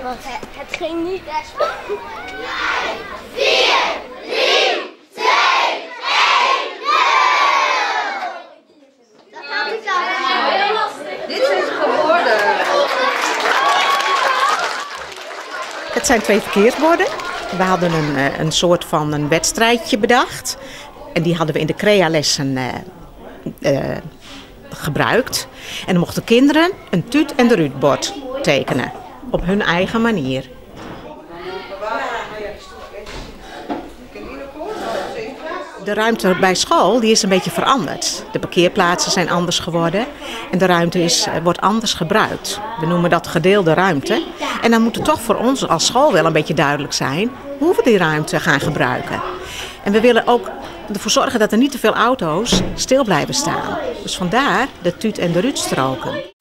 want het ging niet. 4, 3, 2, 1, 0! Dit is het geworden. Het zijn 2 verkeersborden. We hadden een soort van een wedstrijdje bedacht. En die hadden we in de CREA-lessen gebruikt. En dan mochten kinderen een Tuut en de Ruut-bord tekenen. Op hun eigen manier. De ruimte bij school die is een beetje veranderd. De parkeerplaatsen zijn anders geworden en de ruimte wordt anders gebruikt. We noemen dat gedeelde ruimte. En dan moet het toch voor ons als school wel een beetje duidelijk zijn hoe we die ruimte gaan gebruiken. En we willen ook ervoor zorgen dat er niet te veel auto's stil blijven staan. Dus vandaar de Tuut en de Ruut stroken.